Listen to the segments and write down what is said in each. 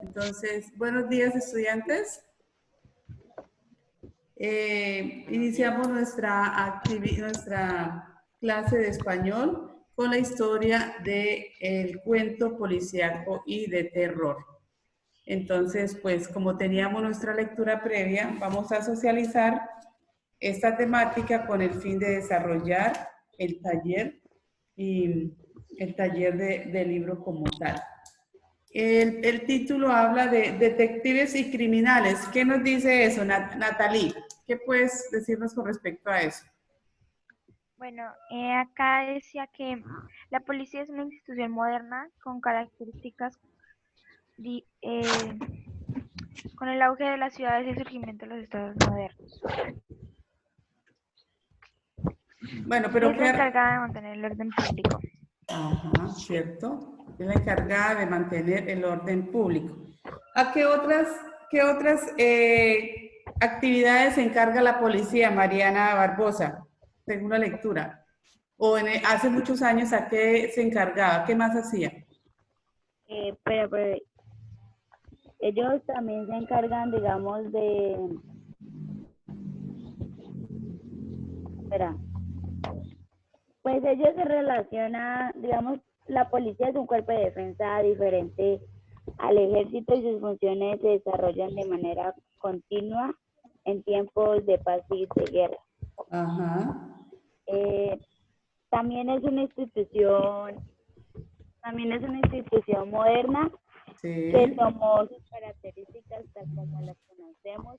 Entonces, buenos días, estudiantes. Iniciamos nuestra clase de español con la historia del cuento policíaco y de terror. Entonces, pues como teníamos nuestra lectura previa, vamos a socializar esta temática con el fin de desarrollar el taller y el taller de libro como tal. El título habla de detectives y criminales. ¿Qué nos dice eso, Natalie? ¿Qué puedes decirnos con respecto a eso? Bueno, acá decía que la policía es una institución moderna con características con el auge de las ciudades y el surgimiento de los estados modernos. Bueno, pero Es la encargada de mantener el orden público. Ajá, cierto. Es la encargada de mantener el orden público. ¿A qué otras actividades se encarga la policía, Mariana Barbosa, según la lectura? O hace muchos años, ¿a qué se encargaba? ¿Qué más hacía? Pero ellos también se encargan, digamos, pues ellos se relacionan, digamos, la policía es un cuerpo de defensa diferente al ejército y sus funciones se desarrollan de manera continua en tiempos de paz y de guerra. Ajá. También es una institución moderna, sí, que tomó sus características tal como las conocemos,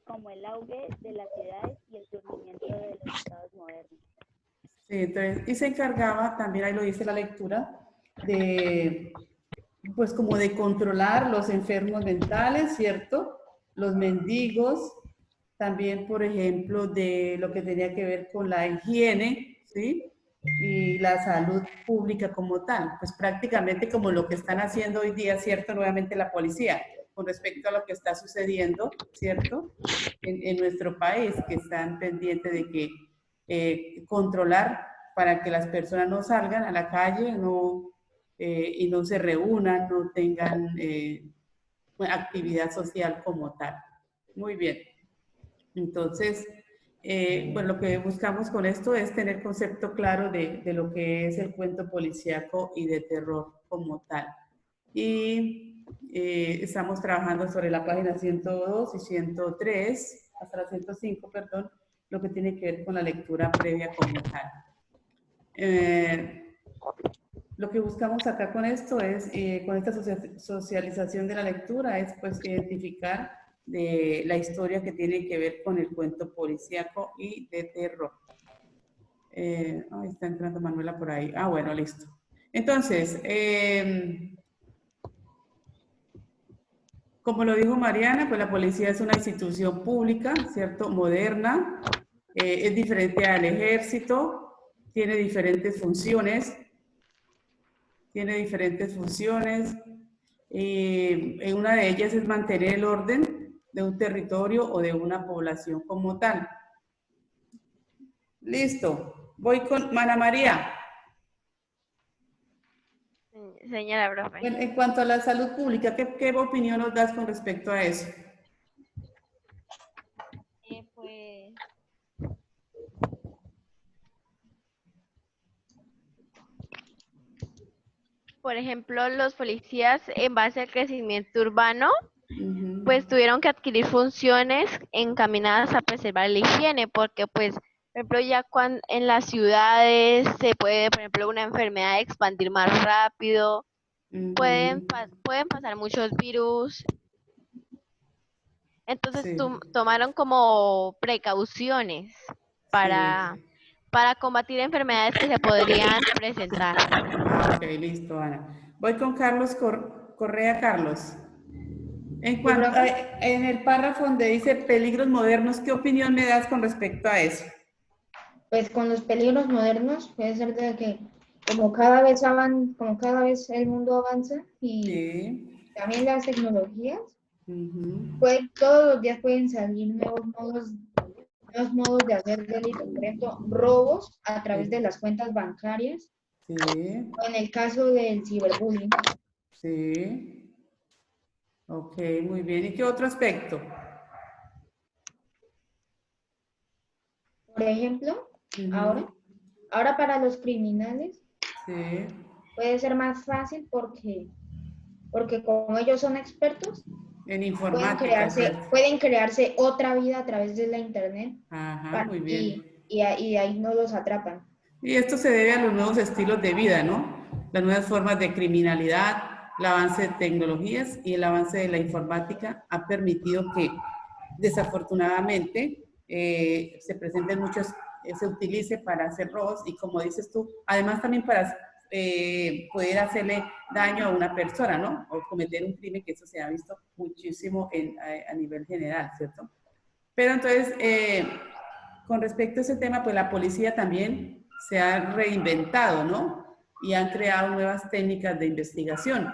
como el auge de las ciudades y el surgimiento de los estados modernos. Sí, entonces, y se encargaba, también ahí lo dice la lectura, de, pues como de controlar los enfermos mentales, ¿cierto? Los mendigos, también, por ejemplo, de lo que tenía que ver con la higiene, ¿sí? Y la salud pública como tal, pues prácticamente como lo que están haciendo hoy día, ¿cierto? Nuevamente la policía, con respecto a lo que está sucediendo, ¿cierto? En nuestro país, que están pendientes de que controlar para que las personas no salgan a la calle y no se reúnan, no tengan actividad social como tal. Muy bien. Entonces, bueno, lo que buscamos con esto es tener concepto claro de lo que es el cuento policíaco y de terror como tal. Y estamos trabajando sobre la página 102 y 103, hasta la 105, perdón, lo que tiene que ver con la lectura previa como tal. Lo que buscamos acá con esto es, con esta socialización de la lectura, es pues identificar de la historia que tiene que ver con el cuento policíaco y de terror. Está entrando Manuela por ahí. Ah, bueno, listo. Entonces, como lo dijo Mariana, pues la policía es una institución pública, ¿cierto? Moderna, es diferente al ejército, tiene diferentes funciones, y una de ellas es mantener el orden de un territorio o de una población como tal. Listo, voy con Mana María. Señora profe. En cuanto a la salud pública, ¿qué opinión nos das con respecto a eso? Pues por ejemplo, los policías en base al crecimiento urbano, pues tuvieron que adquirir funciones encaminadas a preservar la higiene, porque pues, por ejemplo, ya cuando en las ciudades se puede, por ejemplo, una enfermedad expandir más rápido, pueden pasar muchos virus, entonces tomaron como precauciones para combatir enfermedades que se podrían presentar. Ok, listo, Ana. Voy con Carlos Correa. Carlos. En el párrafo donde dice peligros modernos, ¿qué opinión me das con respecto a eso? Pues con los peligros modernos puede ser de que como cada vez el mundo avanza y también las tecnologías, pues todos los días pueden salir nuevos modos de hacer delitos, por ejemplo, robos a través de las cuentas bancarias, o en el caso del ciberbullying. Sí. Ok, muy bien. ¿Y qué otro aspecto? Por ejemplo, ahora para los criminales Sí. puede ser más fácil porque como ellos son expertos, En informática, ¿cierto? pueden crearse otra vida a través de la internet Ajá, muy bien. y ahí no los atrapan. Y esto se debe a los nuevos estilos de vida, ¿no? Las nuevas formas de criminalidad, el avance de tecnologías y el avance de la informática ha permitido que, desafortunadamente, se presenten muchos, se utilice para hacer robos y, como dices tú, además también para poder hacerle daño a una persona, ¿no? O cometer un crimen, que eso se ha visto muchísimo a nivel general, ¿cierto? Pero entonces, con respecto a ese tema, pues la policía también se ha reinventado, ¿no? Y han creado nuevas técnicas de investigación,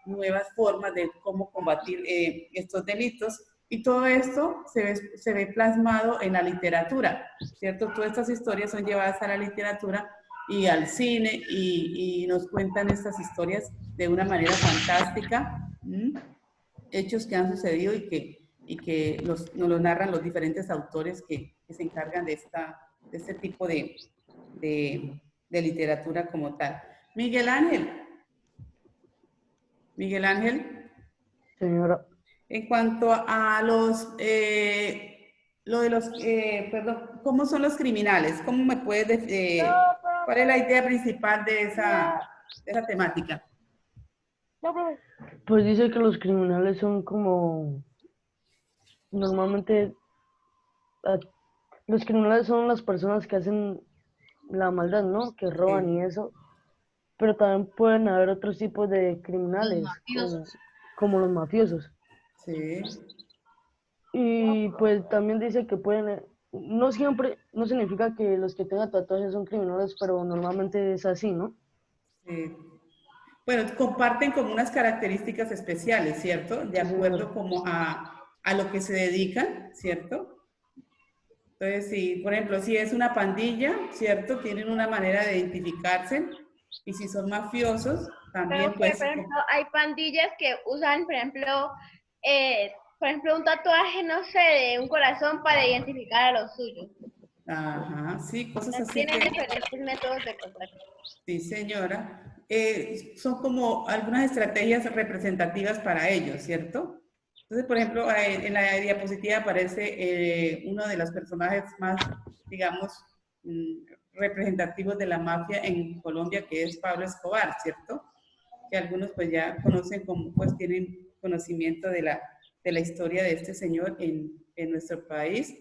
nuevas formas de cómo combatir estos delitos. Y todo esto se ve plasmado en la literatura, ¿cierto? Todas estas historias son llevadas a la literatura y al cine y nos cuentan estas historias de una manera fantástica, hechos que han sucedido y que nos lo narran los diferentes autores que se encargan de este tipo de literatura como tal. Miguel Ángel. Miguel Ángel. Señora. En cuanto a perdón, ¿cómo son los criminales? ¿Cómo me puedes cuál es la idea principal de esa temática? Pues dice que los criminales son como, normalmente, los criminales son las personas que hacen la maldad, ¿no? Que roban y eso. Pero también pueden haber otros tipos de criminales, como los mafiosos. Sí. Y pues también dice que pueden, no siempre, no significa que los que tengan tatuajes son criminales, pero normalmente es así, ¿no? Sí. Bueno, comparten como unas características especiales, ¿cierto? De acuerdo como a lo que se dedican, ¿cierto? Entonces, si, por ejemplo, si es una pandilla, ¿cierto? Tienen una manera de identificarse. Y si son mafiosos, también pues... Por ejemplo, hay pandillas que usan, por ejemplo, un tatuaje, no sé, de un corazón para identificar a los suyos. Ajá, sí, cosas así. Tienen diferentes métodos de contacto. Sí, señora. Son como algunas estrategias representativas para ellos, ¿cierto? Entonces, por ejemplo, en la diapositiva aparece uno de los personajes más, digamos, representativos de la mafia en Colombia, que es Pablo Escobar, ¿cierto? Que algunos pues ya conocen como, pues tienen conocimiento de la historia de este señor en nuestro país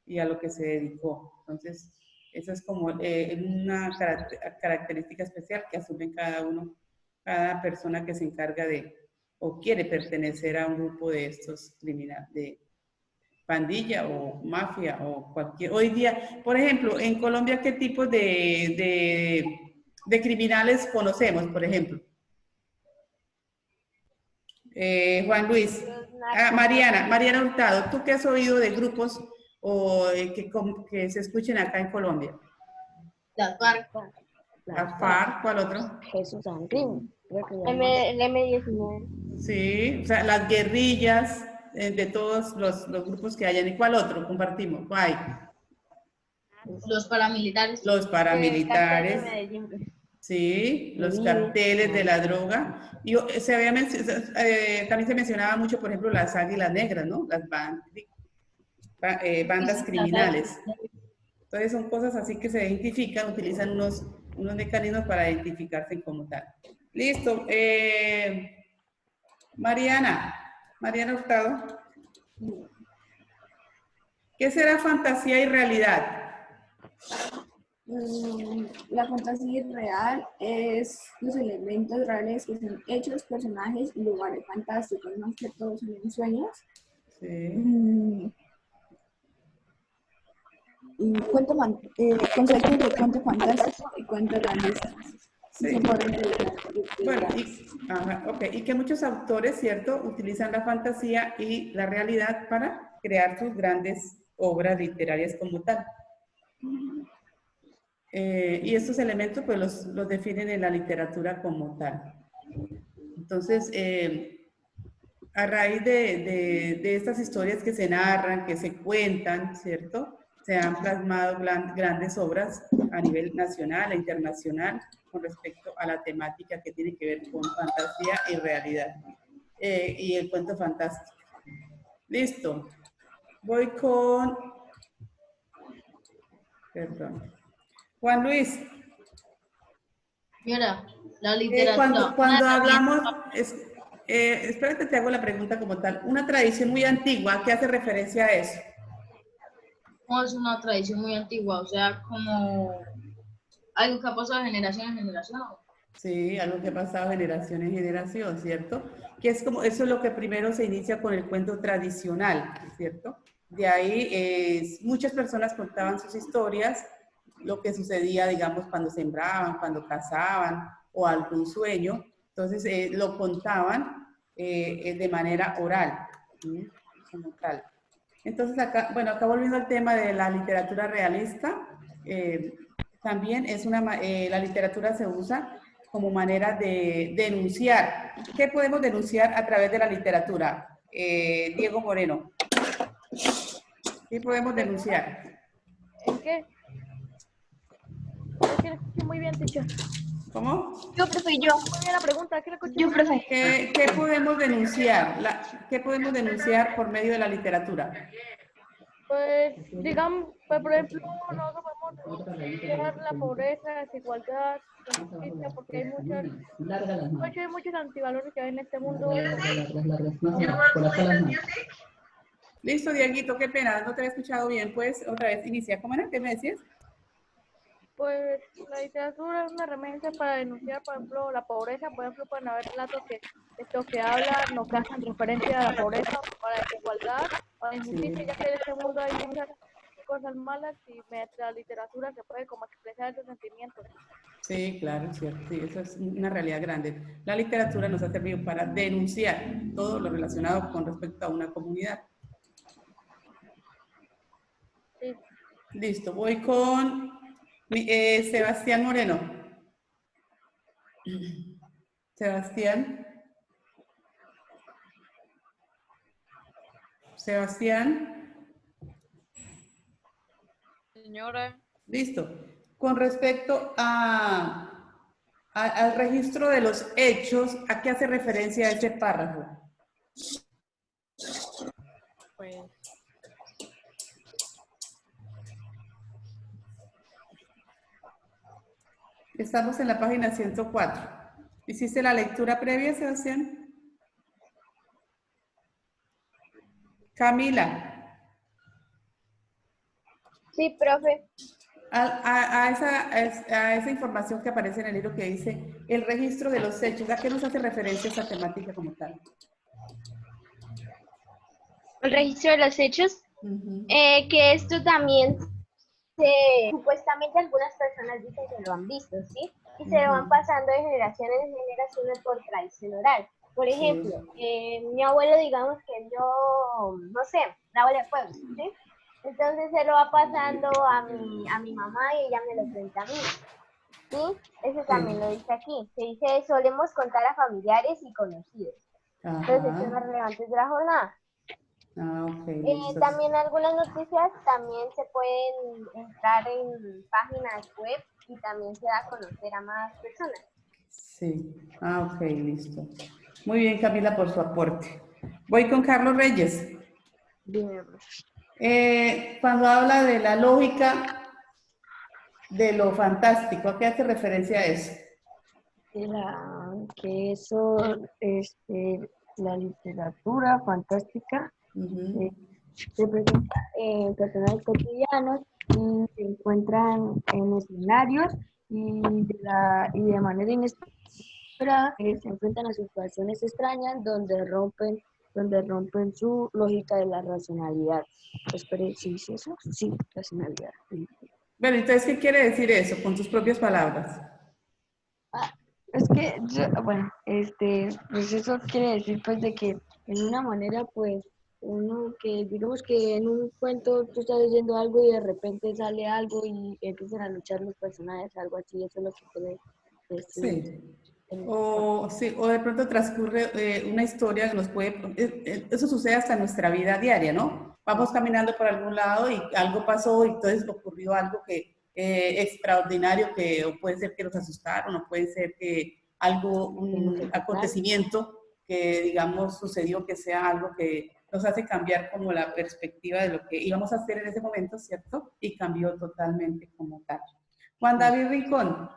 y a lo que se dedicó. Entonces, eso es como una característica especial que asume cada persona que se encarga de o quiere pertenecer a un grupo de estos criminales, de pandilla o mafia o cualquier. Hoy día, por ejemplo, en Colombia, ¿qué tipos de criminales conocemos, por ejemplo? Juan Luis. Mariana Hurtado, ¿tú qué has oído de grupos o que se escuchen acá en Colombia? La FARC. La FARC, ¿cuál otro? Jesús Santín. El M19. Sí, o sea, las guerrillas de todos los grupos que hayan. ¿Y cuál otro compartimos? ¿Cuál hay? Los paramilitares. Los paramilitares. Sí, los carteles de la droga. Y también se mencionaba mucho, por ejemplo, las águilas negras, ¿no? Las bandas criminales. Entonces son cosas así que se identifican, utilizan unos mecanismos para identificarse como tal. Listo. Mariana Hurtado. ¿Qué será fantasía y realidad? La fantasía real es los elementos reales que son hechos, personajes y lugares fantásticos, más que todos son en sueños. Sí. Conceptos de cuento fantástico y cuento realista. Sí. Bueno, y que muchos autores, ¿cierto?, utilizan la fantasía y la realidad para crear sus grandes obras literarias como tal. Y estos elementos pues los definen en la literatura como tal. Entonces, a raíz de estas historias que se narran, que se cuentan, ¿cierto? Se han plasmado grandes obras a nivel nacional e internacional con respecto a la temática que tiene que ver con fantasía y realidad. Y el cuento fantástico. Listo. Voy con... Perdón. Juan Luis. Mira, la literatura. Cuando hablamos... espérate, te hago la pregunta como tal. Una tradición muy antigua, ¿qué hace referencia a eso? No es una tradición muy antigua, o sea, como algo que ha pasado de generación en generación. Sí, algo que ha pasado generación en generación, ¿cierto? Que es como, eso es lo que primero se inicia con el cuento tradicional, ¿cierto? De ahí muchas personas contaban sus historias, lo que sucedía, digamos, cuando sembraban, cuando cazaban o algún sueño. Entonces lo contaban de manera oral, ¿sí? Como tal. Entonces acá, bueno, acá volviendo al tema de la literatura realista, también es la literatura se usa como manera de denunciar. ¿Qué podemos denunciar a través de la literatura? Diego Moreno. ¿Qué podemos denunciar? ¿En qué? Es que no escuché muy bien, teacher. ¿Cómo? Yo, profe, yo. Muy bien la pregunta, ¿qué le escuché? Yo, profe. ¿Qué podemos denunciar? ¿Qué podemos denunciar por medio de la literatura? Pues, digamos, pues, por ejemplo, nosotros podemos denunciar la pobreza, la desigualdad, la injusticia, porque hay muchos antivalores que hay en este mundo. Listo, Dieguito, qué pena, no te había escuchado bien. Pues otra vez inicia. ¿Cómo era? ¿Qué me decías? Pues la literatura es una herramienta para denunciar, por ejemplo, la pobreza. Por ejemplo, pueden haber relatos que hablan o que hacen referencia a la pobreza, a la desigualdad, a la injusticia, ya que en este mundo hay muchas cosas malas y mediante la literatura se puede como expresar esos sentimientos. Sí, claro, es cierto. Sí, eso es una realidad grande. La literatura nos ha servido para denunciar todo lo relacionado con respecto a una comunidad. Sí. Listo, voy con Sebastián Moreno. Sebastián. Sebastián. Señora. Listo. Con respecto al registro de los hechos, ¿a qué hace referencia ese párrafo? Pues... Estamos en la página 104. ¿Hiciste la lectura previa, Sebastián? Camila. Sí, profe. A esa información que aparece en el libro que dice el registro de los hechos, ¿a qué nos hace referencia esa temática como tal? El registro de los hechos, que esto también supuestamente algunas personas dicen que lo han visto, ¿sí? Y se lo van pasando de generación en generación por tradición oral. Por ejemplo, mi abuelo, digamos que yo, no sé, la abuela de pueblo, ¿sí? Entonces se lo va pasando a mi mamá y ella me lo cuenta a mí, ¿sí? Eso también lo dice aquí. Se dice, solemos contar a familiares y conocidos. Entonces, temas relevantes de la jornada. También algunas noticias también se pueden entrar en páginas web y también se da a conocer a más personas. Sí, ok, listo. Muy bien, Camila, por su aporte. Voy con Carlos Reyes. Dime, cuando habla de la lógica de lo fantástico, ¿a qué hace referencia a eso? Que eso, la literatura fantástica se presenta en personajes cotidianos y se encuentran en escenarios y de manera inesperada se enfrentan a situaciones extrañas donde rompen su lógica de la racionalidad. Espere, ¿sí es eso? Sí, racionalidad. Bueno, entonces, ¿qué quiere decir eso con tus propias palabras? Es que, pues eso quiere decir pues de que en una manera pues uno que digamos que en un cuento tú estás leyendo algo y de repente sale algo y empiezan a luchar los personajes, algo así, eso es lo que quiere decir. Sí. O, sí, o de pronto transcurre una historia que nos puede... eso sucede hasta en nuestra vida diaria, ¿no? Vamos caminando por algún lado y algo pasó y entonces ocurrió algo que extraordinario, que o puede ser que nos asustaron, o puede ser que algo, un acontecimiento que, digamos, sucedió, que sea algo que nos hace cambiar como la perspectiva de lo que íbamos a hacer en ese momento, ¿cierto? Y cambió totalmente como tal. Juan David Rincón.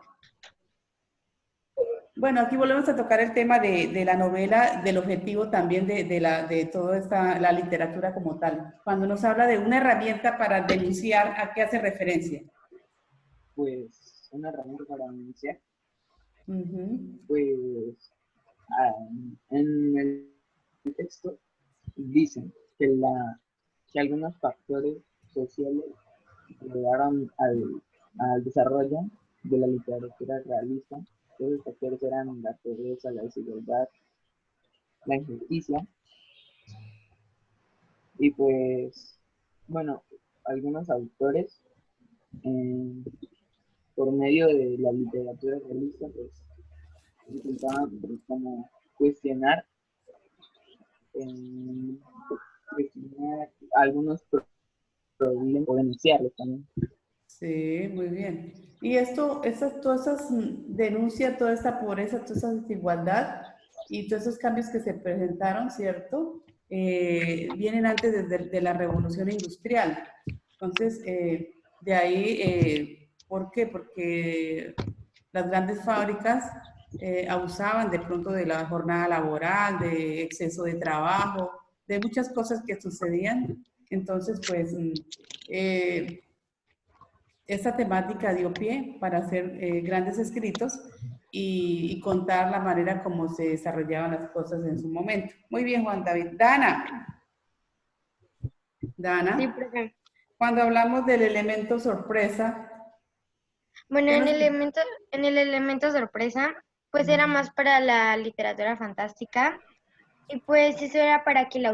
Bueno, aquí volvemos a tocar el tema de la novela, del objetivo también de toda la literatura como tal. Cuando nos habla de una herramienta para denunciar, ¿a qué hace referencia? Pues una herramienta para denunciar. Pues en el texto dicen que algunos factores sociales llegaron al desarrollo de la literatura realista. Esos factores eran la pobreza, la desigualdad, la injusticia. Y pues, bueno, algunos autores, por medio de la literatura realista, pues, intentaban como cuestionar algunos problemas o denunciarlos también. Sí, muy bien. Y todas esas denuncias, toda esta pobreza, toda esa desigualdad y todos esos cambios que se presentaron, ¿cierto? Vienen antes de la revolución industrial. Entonces, de ahí, ¿por qué? Porque las grandes fábricas abusaban de pronto de la jornada laboral, de exceso de trabajo, de muchas cosas que sucedían. Entonces, pues, esta temática dio pie para hacer grandes escritos y contar la manera como se desarrollaban las cosas en su momento. Muy bien, Juan David. Dana. Dana. Sí, profe. Cuando hablamos del elemento sorpresa. Bueno, en el elemento sorpresa, pues era más para la literatura fantástica y pues eso era para que el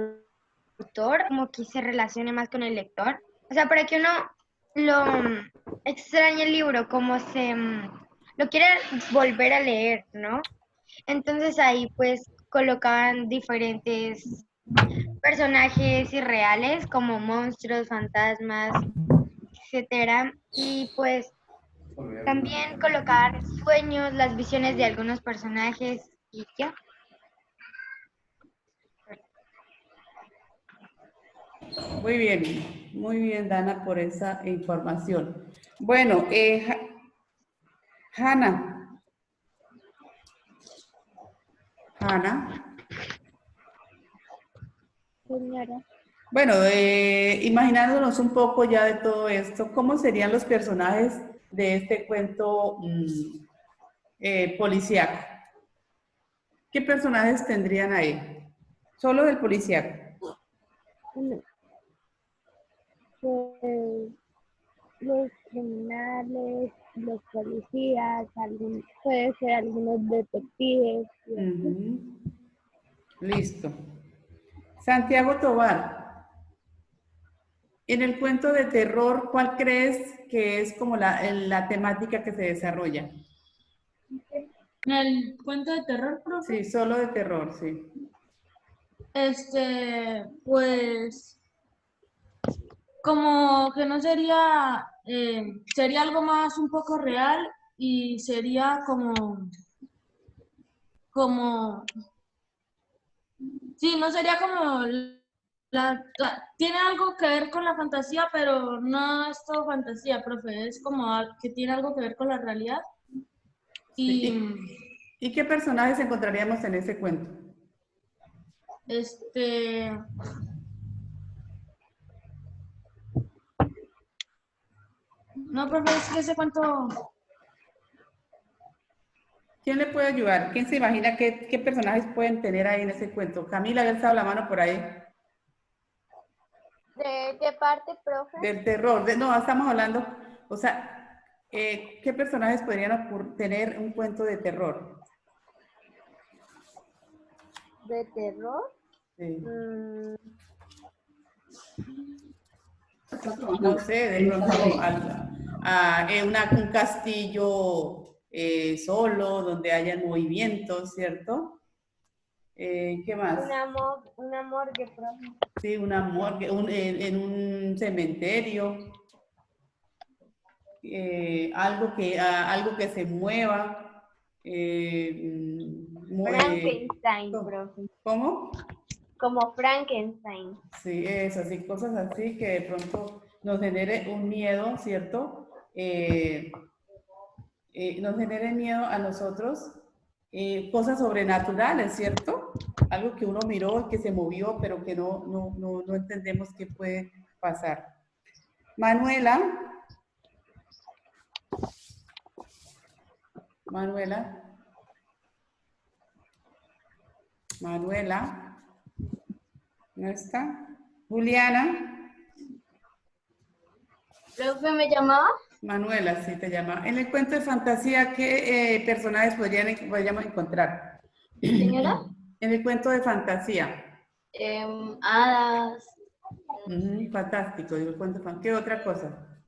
autor como que se relacione más con el lector. O sea, para que uno lo extraña el libro, como lo quiere volver a leer, ¿no? Entonces ahí pues colocaban diferentes personajes irreales como monstruos, fantasmas, etcétera, y pues también colocaban sueños, las visiones de algunos personajes y ya. Muy bien, Dana, por esa información. Bueno, Hanna. Señora. Bueno, imaginándonos un poco ya de todo esto, ¿cómo serían los personajes de este cuento policíaco? ¿Qué personajes tendrían ahí? Solo del policíaco. Pues, los criminales, los policías, puede ser algunos detectives. Listo. Santiago Tovar, en el cuento de terror, ¿cuál crees que es como la temática que se desarrolla? ¿En el cuento de terror, profe? Sí, solo de terror, sí. Pues, como que no sería, sería algo más un poco real y sería sí, no sería como, tiene algo que ver con la fantasía, pero no es todo fantasía, profe, es como que tiene algo que ver con la realidad. ¿Y qué personajes encontraríamos en ese cuento? No, profe, es que ese cuento... ¿Quién le puede ayudar? ¿Quién se imagina qué personajes pueden tener ahí en ese cuento? Camila, ¿había alzado la mano por ahí? ¿De qué parte, profe? Del terror. No, estamos hablando, o sea, ¿qué personajes podrían tener un cuento de terror? ¿De terror? Sí. No sé, de pronto un castillo solo, donde haya movimientos, ¿cierto? ¿Qué más? Una morgue, profe. Sí, una morgue, en un cementerio, algo que se mueva. Frankenstein, profe. ¿Cómo? Como Frankenstein. Sí, eso, sí, cosas así que de pronto nos genere un miedo, ¿cierto? Nos genere miedo a nosotros, cosas sobrenaturales, ¿cierto? Algo que uno miró, que se movió, pero que no entendemos qué puede pasar. Manuela. ¿No está? Juliana. ¿Profe me llamaba? Manuela, sí te llama. En el cuento de fantasía, ¿qué personajes podríamos encontrar? ¿Señora? En el cuento de fantasía. Hadas. Fantástico, digo, el cuento de fantasía. ¿Qué otra cosa?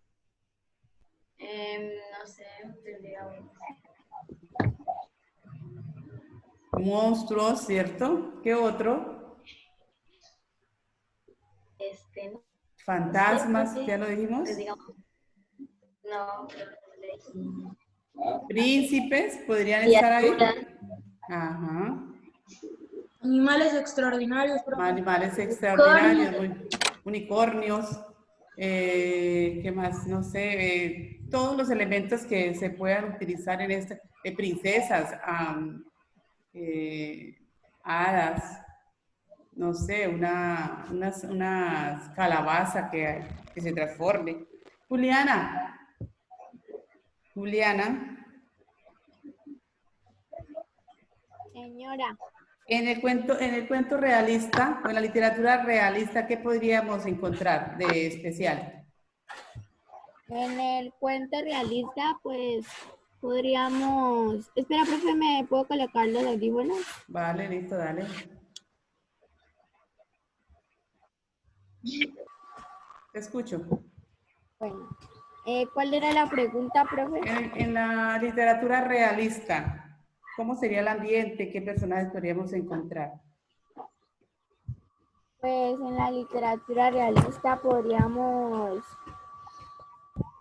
No sé, Monstruos, ¿cierto? ¿Qué otro? Fantasmas, no sé, ¿ya lo dijimos? pues digamos, no. Príncipes, ¿podrían estar ahí? Ajá. Animales extraordinarios, profe. Animales extraordinarios, unicornios, ¿qué más? No sé, todos los elementos que se puedan utilizar en esta, princesas, hadas, no sé, unas calabaza que se transforme. Juliana. Señora. En el cuento realista, o en la literatura realista, ¿qué podríamos encontrar de especial? En el cuento realista, pues, podríamos... Espera, profe, ¿me puedo colocar los audífonos? Vale, listo, dale. Te escucho. Bueno, ¿cuál era la pregunta, profe? En la literatura realista, ¿cómo sería el ambiente? ¿Qué personajes podríamos encontrar? Pues en la literatura realista podríamos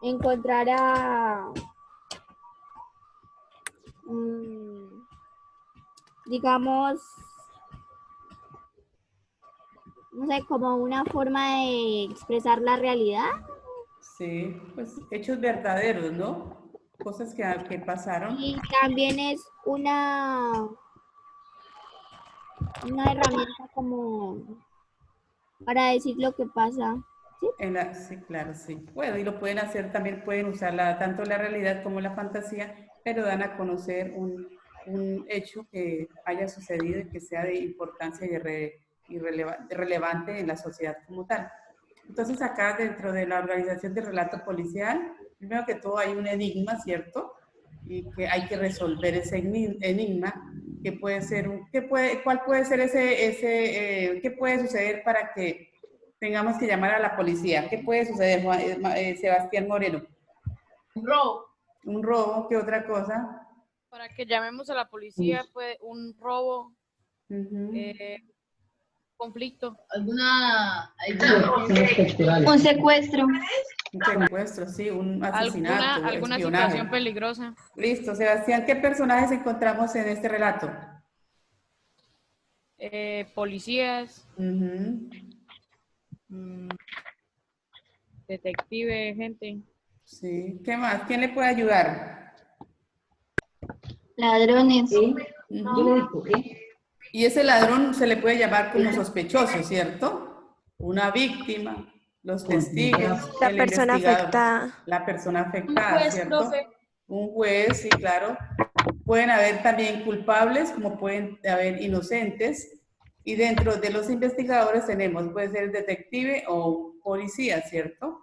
encontrar a, digamos, no sé, como una forma de expresar la realidad. Sí, pues hechos verdaderos, ¿no? Cosas que pasaron. Y también es una herramienta como para decir lo que pasa. ¿Sí? Sí, claro, sí. Bueno, y lo pueden hacer, también pueden usarla tanto la realidad como la fantasía, pero dan a conocer un hecho que haya sucedido y que sea de importancia y relevante en la sociedad como tal. Entonces acá dentro de la organización del relato policial, primero que todo hay un enigma, ¿cierto? Y que hay que resolver ese enigma, que puede ser ¿cuál puede ser qué puede suceder para que tengamos que llamar a la policía? ¿Qué puede suceder, Sebastián Moreno? Un robo. ¿Un robo? ¿Qué otra cosa? Para que llamemos a la policía, pues un robo, conflicto. Un secuestro. Un secuestro, sí, un asesinato, ¿Alguna espionaje. situación peligrosa? Listo, Sebastián, ¿qué personajes encontramos en este relato? Policías, detective, gente. Sí, ¿qué más? ¿Quién le puede ayudar? Ladrones. Y ese ladrón se le puede llamar como sospechoso, ¿cierto? Una víctima, los testigos, la persona afectada. La persona afectada, Un juez, ¿cierto? profe. Un juez, sí, claro. Pueden haber también culpables, como pueden haber inocentes. Y dentro de los investigadores tenemos, puede ser detective o policía, ¿cierto?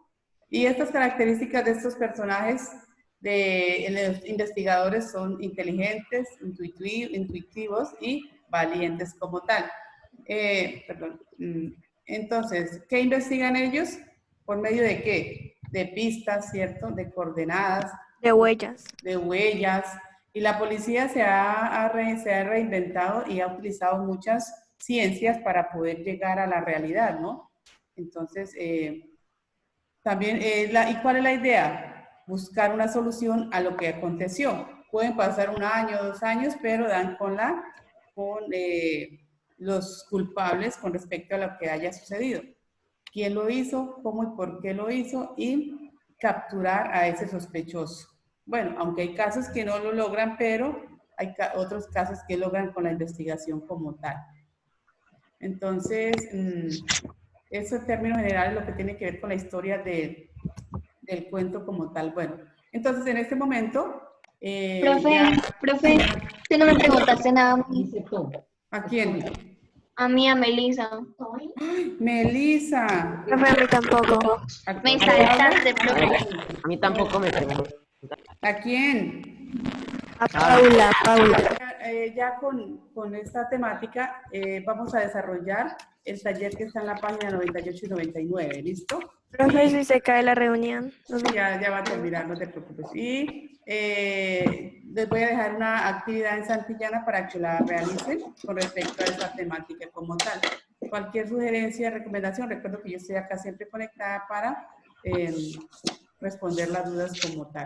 Y estas características de estos personajes de los investigadores son inteligentes, intuitivos y valientes como tal. Entonces, ¿qué investigan ellos? ¿Por medio de qué? De pistas, ¿cierto? De coordenadas. De huellas. De huellas. Y la policía se ha reinventado y ha utilizado muchas ciencias para poder llegar a la realidad, ¿no? Entonces, también, ¿y cuál es la idea? Buscar una solución a lo que aconteció. Pueden pasar 1 año, 2 años, pero dan con los culpables con respecto a lo que haya sucedido. ¿Quién lo hizo? ¿Cómo y por qué lo hizo? Y capturar a ese sospechoso. Bueno, aunque hay casos que no lo logran, pero hay otros casos que logran con la investigación como tal. Entonces, eso en términos generales lo que tiene que ver con la historia del cuento como tal. Bueno, entonces en este momento... Profe, tú no me preguntaste nada. ¿A quién? A mí, a Melissa. Melissa. Profe, a mí tampoco. Me saltaste, profe. A mí tampoco me preguntó. ¿A quién? A Paula, Paula. Ya con esta temática vamos a desarrollar el taller que está en la página 98 y 99, ¿listo? Profe, si se cae la reunión. Sí, ya va a terminar, no te preocupes. Y les voy a dejar una actividad en Santillana para que la realicen con respecto a esta temática como tal. Cualquier sugerencia, recomendación, recuerdo que yo estoy acá siempre conectada para responder las dudas como tal.